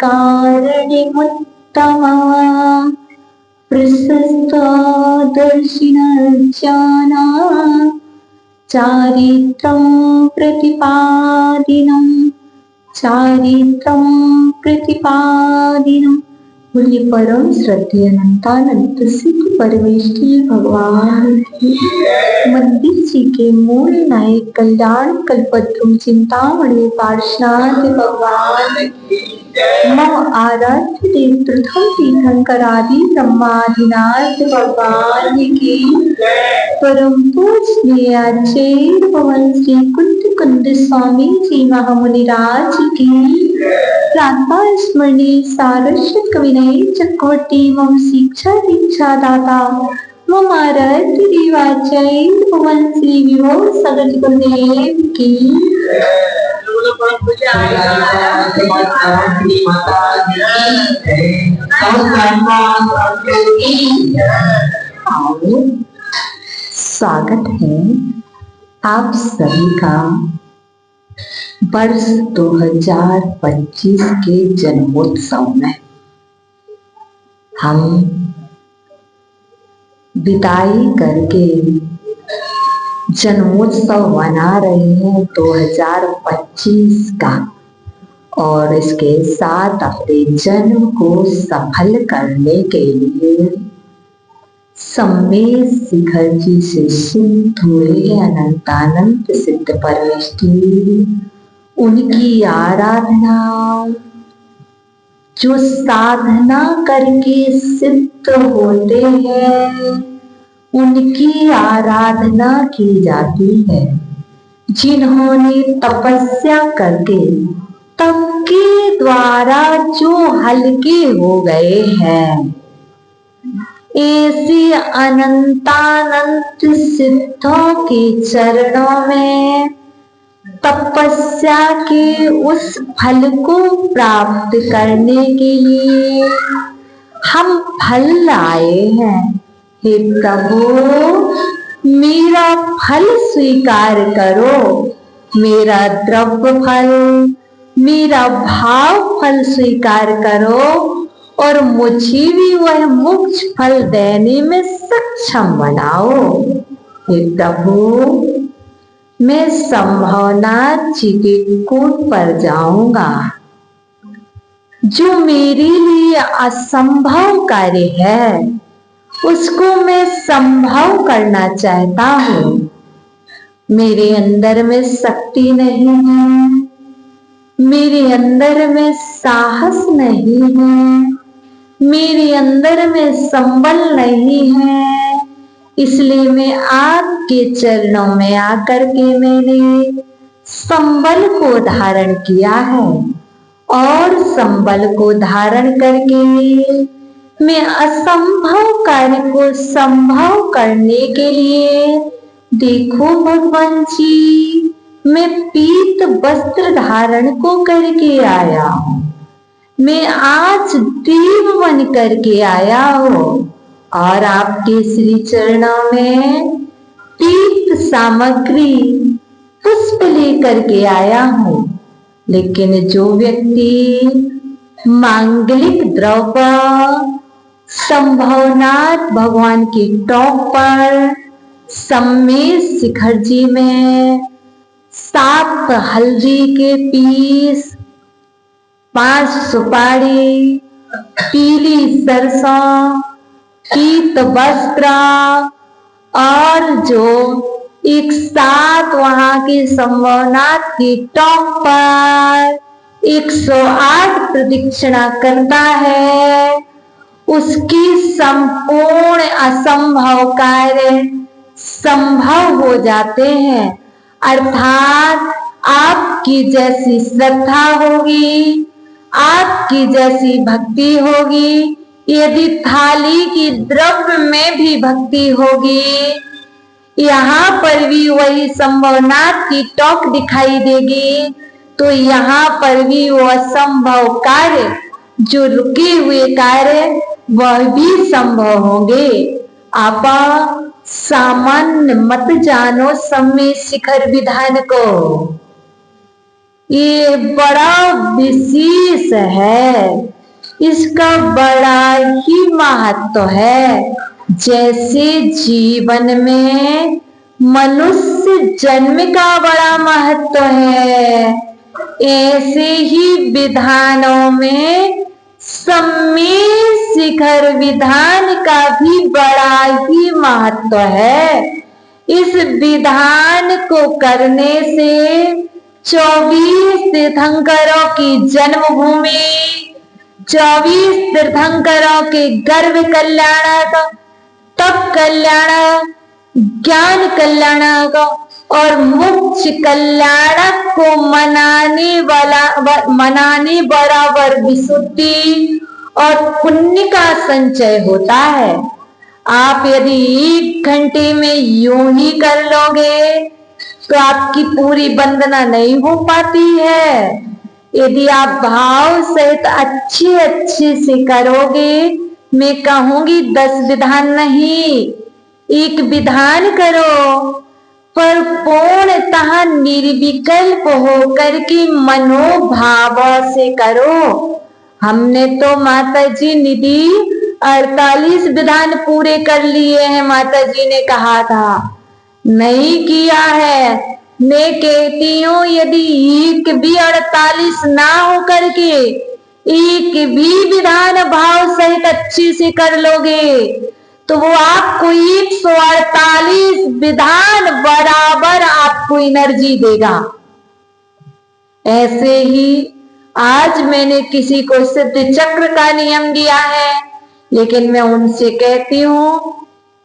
कारणिमुत्तमा प्रशस्तदर्शिनज्ञाना चारित्रं प्रतिपादिनं। बोलिए परम श्रद्धेय अनंतानंत सिद्ध परमेष्ठी भगवान की मंदिर जी के मूल नायक कल्याण कल्पद्रुम चिंतामणि पार्षनाथ भगवान मम आराध्य देव प्रथम तीर्थंकरादि ब्रह्मादिनाथ भगवान की परम पूजनीय आचार्य भवन श्री कुंद स्वामी जी महामुनिराज की प्रातः स्मरणीय सारस्वत कविनय चक्रवर्ती मम शिक्षा दीक्षा दाता मम आराध्य देवाचार्य भवन श्री विभो सगत गुरुदेव की स्वागत है आप सभी का वर्ष 2025 के जन्मोत्सव में। हम विदाई करके जन्मोत्सव मना रहे हैं 2025 का, और इसके साथ अपने जन्म को सफल करने के लिए सम्मेद शिखर जी से सिद्ध हुए अनंतानंत सिद्ध परमेष्ठी, उनकी आराधना, जो साधना करके सिद्ध होते हैं उनकी आराधना की जाती है। जिन्होंने तपस्या करके तप के द्वारा जो हल्के हो गए हैं, ऐसे अनंतानंत सिद्धों के चरणों में तपस्या के उस फल को प्राप्त करने के लिए हम फल लाए हैं। हे प्रभु, मेरा फल स्वीकार करो, मेरा द्रव्य फल, मेरा भाव फल स्वीकार करो और मुझे भी वह मोक्ष फल देने में सक्षम बनाओ। हे प्रभु, मैं संभवनाथ जी के कूट पर जाऊंगा। जो मेरे लिए असंभव कार्य है उसको मैं संभव करना चाहता हूँ। मेरे अंदर में शक्ति नहीं है, मेरे अंदर में साहस नहीं है, मेरे अंदर में संबल नहीं है, इसलिए मैं आपके चरणों में आकर के मैंने संबल को धारण किया है, और संबल को धारण करके मैं असंभव कार्य को संभव करने के लिए, देखो भगवान जी, मैं पीत वस्त्र धारण को करके आया हूँ। मैं आज देव बन करके आया हूँ और आपके श्री चरणों में पीत सामग्री पुष्प लेकर के आया हूँ। लेकिन जो व्यक्ति मांगलिक द्रव्य संभवनाथ भगवान की टॉप पर सम्मेद शिखर जी में 7 हल्दी के पीस, 5 सुपारी, पीली सरसों, पीत वस्त्र और जो एक साथ वहां के संभवनाथ की टॉप पर 108 प्रदक्षिणा करता है, उसकी संपूर्ण असंभव कार्य संभव हो जाते हैं। अर्थात आपकी जैसी श्रद्धा होगी, आपकी जैसी भक्ति होगी, यदि थाली की द्रव्य में भी भक्ति होगी, यहाँ पर भी वही संभवनाथ की टॉक दिखाई देगी, तो यहाँ पर भी वो असंभव कार्य, जो रुके हुए कार्य, वह भी संभव होंगे। आप सामान्य मत जानो सम्मेद शिखर विधान को, ये बड़ा विशेष 26 है, इसका बड़ा ही महत्व है। जैसे जीवन में मनुष्य जन्म का बड़ा महत्व है, ऐसे ही विधानों में सम्मेद शिखर विधान का भी बड़ा ही महत्व है। इस विधान को करने से 24 तीर्थंकरों की जन्मभूमि, 24 तीर्थंकरों के गर्भ कल्याणक, तप कल्याणक, ज्ञान कल्याणक और मोक्ष कल्याणक को मनाने बराबर विशुद्धि और पुण्य का संचय होता है। आप यदि 1 घंटे में यूं ही कर लोगे तो आपकी पूरी वंदना नहीं हो पाती है। यदि आप भाव सहित अच्छे से करोगे, मैं कहूंगी 10 विधान नहीं, 1 विधान करो, पर पूर्णतः निर्विकल्प होकर के मनोभाव से करो। हमने तो माता जी निधि 48 विधान पूरे कर लिए हैं, माता जी ने कहा था, नहीं किया है। मैं कहती हूँ यदि 1 भी 48 ना हो करके 1 भी विधान भाव सहित अच्छे से कर लोगे तो वो आपको 148 विधान बराबर आपको एनर्जी देगा। ऐसे ही आज मैंने किसी को सिद्ध चक्र का नियम दिया है, लेकिन मैं उनसे कहती हूँ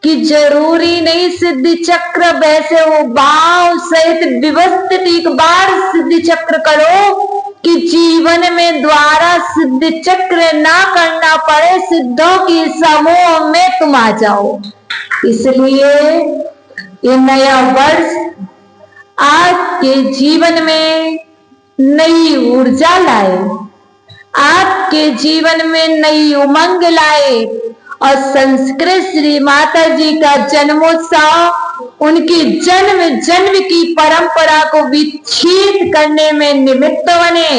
कि जरूरी नहीं सिद्ध चक्र वैसे हो, भाव सहित व्यवस्थित एक बार सिद्ध चक्र करो कि जीवन में द्वारा सिद्ध चक्र ना करना पड़े, सिद्धों की समूह में तुम आ जाओ। इसलिए ये नया वर्ष आपके जीवन में नई ऊर्जा लाए, आपके जीवन में नई उमंग लाए और संस्कृत श्री माता जी का जन्मोत्सव उनकी जन्म की परंपरा को विच्छेद करने में निमित्त बने।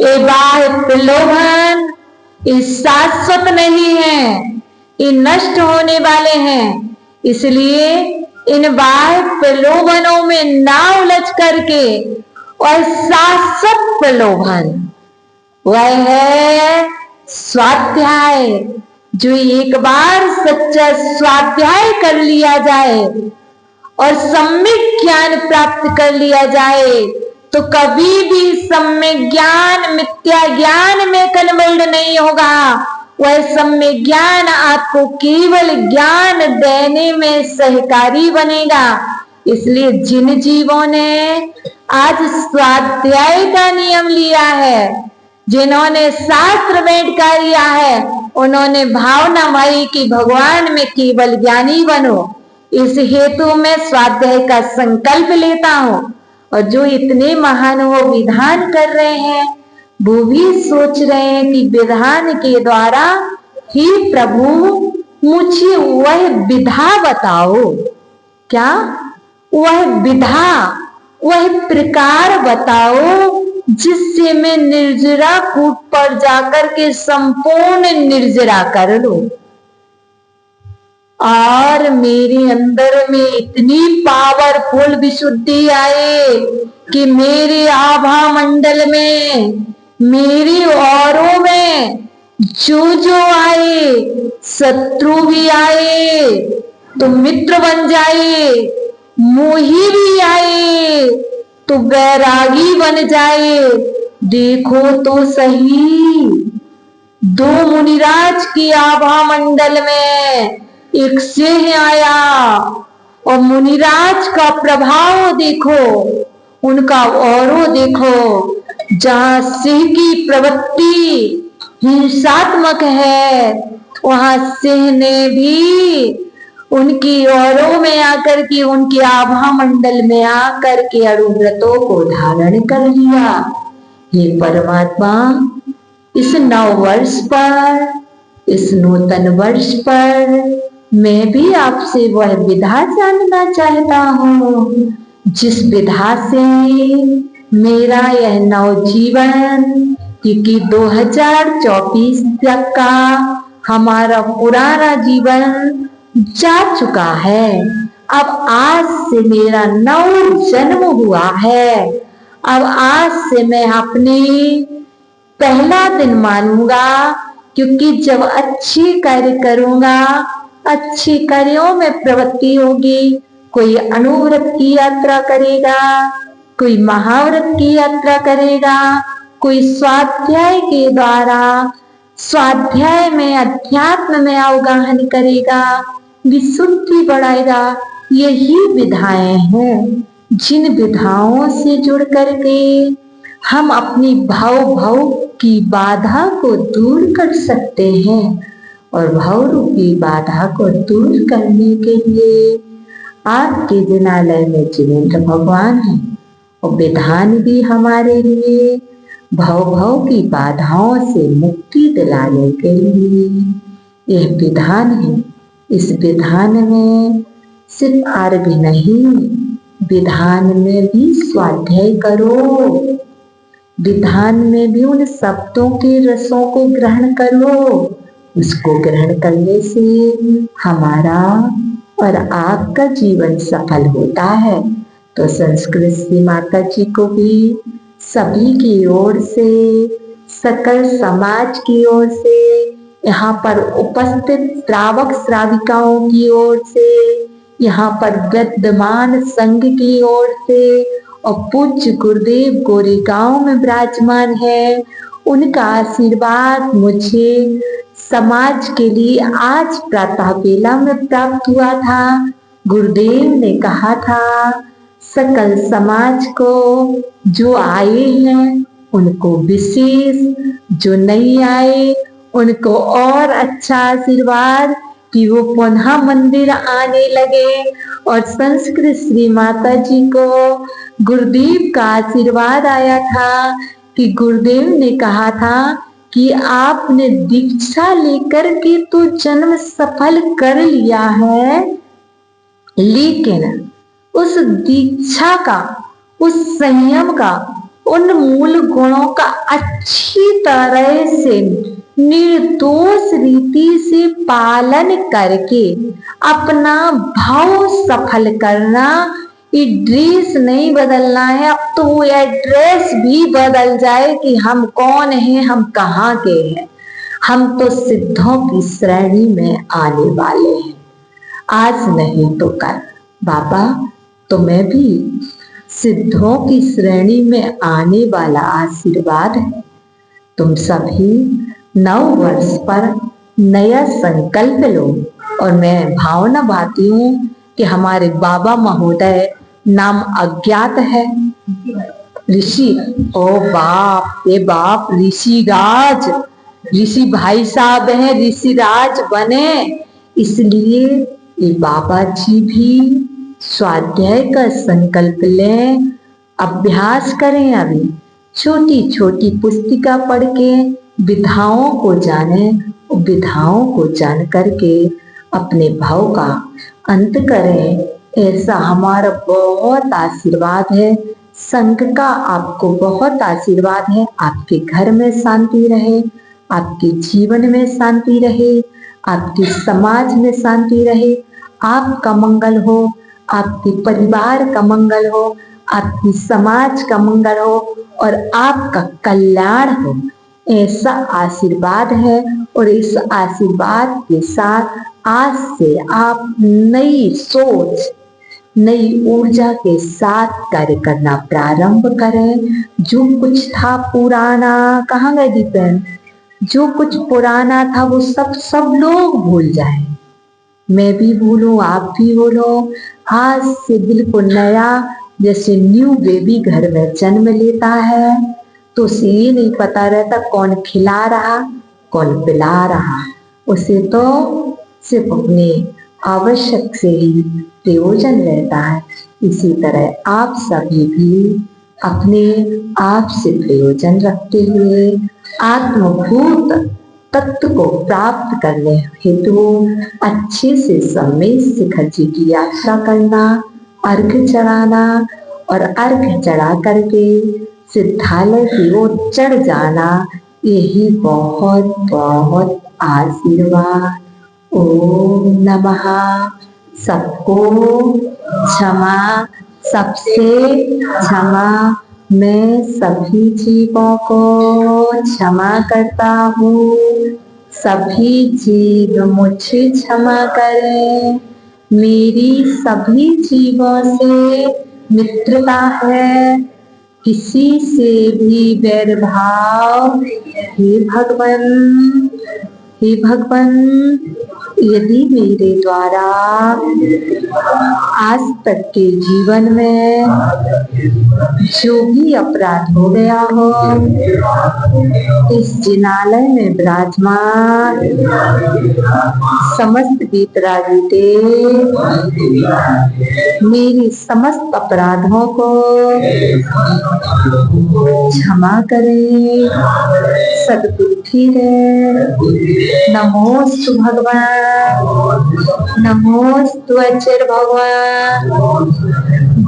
ये बाह्य प्रलोभन ये शाश्वत नहीं है, ये नष्ट होने वाले हैं। इसलिए इन बाह्य प्रलोभनों में ना उलझ करके और शाश्वत प्रलोभन वह है स्वाध्याय, जो एक बार सच्चा स्वाध्याय कर लिया जाए और सम्यक ज्ञान प्राप्त कर लिया जाए तो कभी भी सम्यक ज्ञान मिथ्या ज्ञान में कन्वर्ट नहीं होगा। वह सम्यक ज्ञान आपको केवल ज्ञान देने में सहकारी बनेगा। इसलिए जिन जीवों ने आज स्वाध्याय का नियम लिया है, जिन्होंने शास्त्र वेद का लिया है, उन्होंने भावना माई कि भगवान में केवल ज्ञानी बनो, इस हेतु में स्वाध्याय का संकल्प लेता हूँ। और जो इतने महान वो विधान कर रहे हैं, वो भी सोच रहे हैं कि विधान के द्वारा ही प्रभु मुझे वह विधा बताओ, क्या वह विधा, वह प्रकार बताओ जिससे मैं निर्जरा कूट पर जाकर के संपूर्ण निर्जरा कर लूं और मेरे अंदर में इतनी पावरफुल विशुद्धि आए कि मेरे आभा मंडल में, मेरी औरों में जो आए, शत्रु भी आए तो मित्र बन जाए, मोही भी आए तो बैरागी बन जाए। देखो तो सही, 2 मुनिराज की आभा मंडल में एक सिंह आया और मुनिराज का प्रभाव देखो, उनका औरों देखो। जहां सिंह की प्रवृत्ति हिंसात्मक है, वहां सिंह ने भी उनकी औरों में आकर के, उनके आभा मंडल में आकर के अरुव्रतों को धारण कर लिया। ये परमात्मा इस नव वर्ष पर, इस नूतन वर्ष पर मैं भी आपसे वह विधा जानना चाहता हूँ, जिस विधा से मेरा यह नव जीवन, क्योंकि 2024 तक का हमारा पुराना जीवन जा चुका है। अब आज से मेरा नव जन्म हुआ है। अब आज से मैं अपने पहला दिन मानूंगा, क्योंकि जब अच्छी कार्य करूंगा, अच्छी कार्यों में प्रवृत्ति होगी। कोई अनुव्रत की यात्रा करेगा, कोई महाव्रत की यात्रा करेगा, कोई स्वाध्याय के द्वारा स्वाध्याय में अध्यात्म में अवगाहन करेगा, विशुद्धि बढ़ाएगा। यही विधाएं हैं जिन विधाओं से जुड़ करके हम अपनी भाव की बाधा को दूर कर सकते हैं। और भाव रूपी बाधा को दूर करने के लिए आपके जिनालय में जिनेंद्र भगवान हैं, और विधान भी हमारे लिए भाव की बाधाओं से मुक्ति दिलाने के लिए यह विधान है। इस विधान में सिर्फ अर्घ नहीं, विधान में भी स्वाध्याय करो, विधान में भी उन शब्दों के रसों को ग्रहण करो। उसको ग्रहण करने से हमारा और आपका जीवन सफल होता है। तो संस्कृत श्री माता जी को भी सभी की ओर से, सकल समाज की ओर से, यहाँ पर उपस्थित श्रावक श्राविकाओं की ओर से, यहाँ पर विद्यमान संघ की ओर से, और पूज्य गुरुदेव गोरेगांव में विराजमान है, उनका आशीर्वाद मुझे समाज के लिए आज प्रातः बेला में प्राप्त हुआ था। गुरुदेव ने कहा था, सकल समाज को जो आए हैं उनको विशेष, जो नहीं आए उनको और अच्छा आशीर्वाद कि वो पुनः मंदिर आने लगे। और संस्कृत श्री माता जी को गुरुदेव का आशीर्वाद आया था कि गुरुदेव ने कहा था कि आपने दीक्षा लेकर के तो जन्म सफल कर लिया है, लेकिन उस दीक्षा का, उस संयम का, उन मूल गुणों का अच्छी तरह से निर्दोष रीति से पालन करके अपना भाव सफल करना। एड्रेस नहीं बदलना है, अब तो वो एड्रेस भी बदल जाए कि हम कौन हैं, हम कहाँ के हैं। हम तो सिद्धों की श्रेणी में आने वाले हैं, आज नहीं तो कल। बाबा, तो मैं भी सिद्धों की श्रेणी में आने वाला आशीर्वाद है। तुम सभी नव वर्ष पर नया संकल्प लो। और मैं भावना भाती हूँ कि हमारे बाबा महोदय नाम अज्ञात है, ऋषि, ओ बाप ये बाप, ऋषिराज, ऋषि भाई साहब हैं, ऋषिराज बने। इसलिए ये बाबा जी भी स्वाध्याय का संकल्प लें, अभ्यास करें। अभी छोटी छोटी पुस्तिका पढ़ के विधाओं को जाने, विधाओं को जान करके अपने भाव का अंत करें। ऐसा हमारा बहुत आशीर्वाद है, संघ का आपको बहुत आशीर्वाद है। आपके घर में शांति रहे, आपके जीवन में शांति रहे, आपके समाज में शांति रहे, आपका मंगल हो, आपके परिवार का मंगल हो, आपकी समाज का मंगल हो और आपका कल्याण हो। ऐसा आशीर्वाद है। और इस आशीर्वाद के साथ आज से आप नई सोच, नई ऊर्जा के साथ कार्य करना प्रारंभ करें। जो कुछ था पुराना, कहाँ गए दीपेन, जो कुछ पुराना था वो सब लोग भूल जाएं। मैं भी भूलूं, आप भी भूलो। आज से बिल्कुल नया, जैसे न्यू बेबी घर में जन्म लेता है तो उसे ये नहीं पता रहता कौन खिला रहा कौन पिला रहा, उसे तो सिर्फ अपने आवश्यक से ही प्रयोजन रहता है। इसी तरह आप सभी भी अपने आप से प्रयोजन रखते हुए आत्मभूत तत्व को प्राप्त करने हेतु अच्छे से समय शिखर जी की यात्रा करना, अर्घ चढ़ाना और अर्घ चढ़ा करके सिद्धालय की ओर चढ़ जाना, यही बहुत बहुत आशीर्वाद। ओम नमः। सबको क्षमा, सबसे क्षमा। मैं सभी जीवों को क्षमा करता हूँ। सभी जीव मुझे क्षमा करें। मेरी सभी जीवों से मित्रता है, किसी से भी वैर भाव। हे भगवान, हे भगवान, यदि मेरे द्वारा आज तक के जीवन में जो भी अपराध हो गया हो, इस जिनालय में विराजमान समस्त गीतराजी देव मेरी समस्त अपराधों को क्षमा करें, सद्बुद्धि दे। नमोस्तु भगवान, नमोस्तु अचिर भगवान।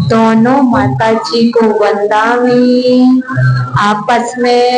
दोनों माता जी को वंदामी आपस में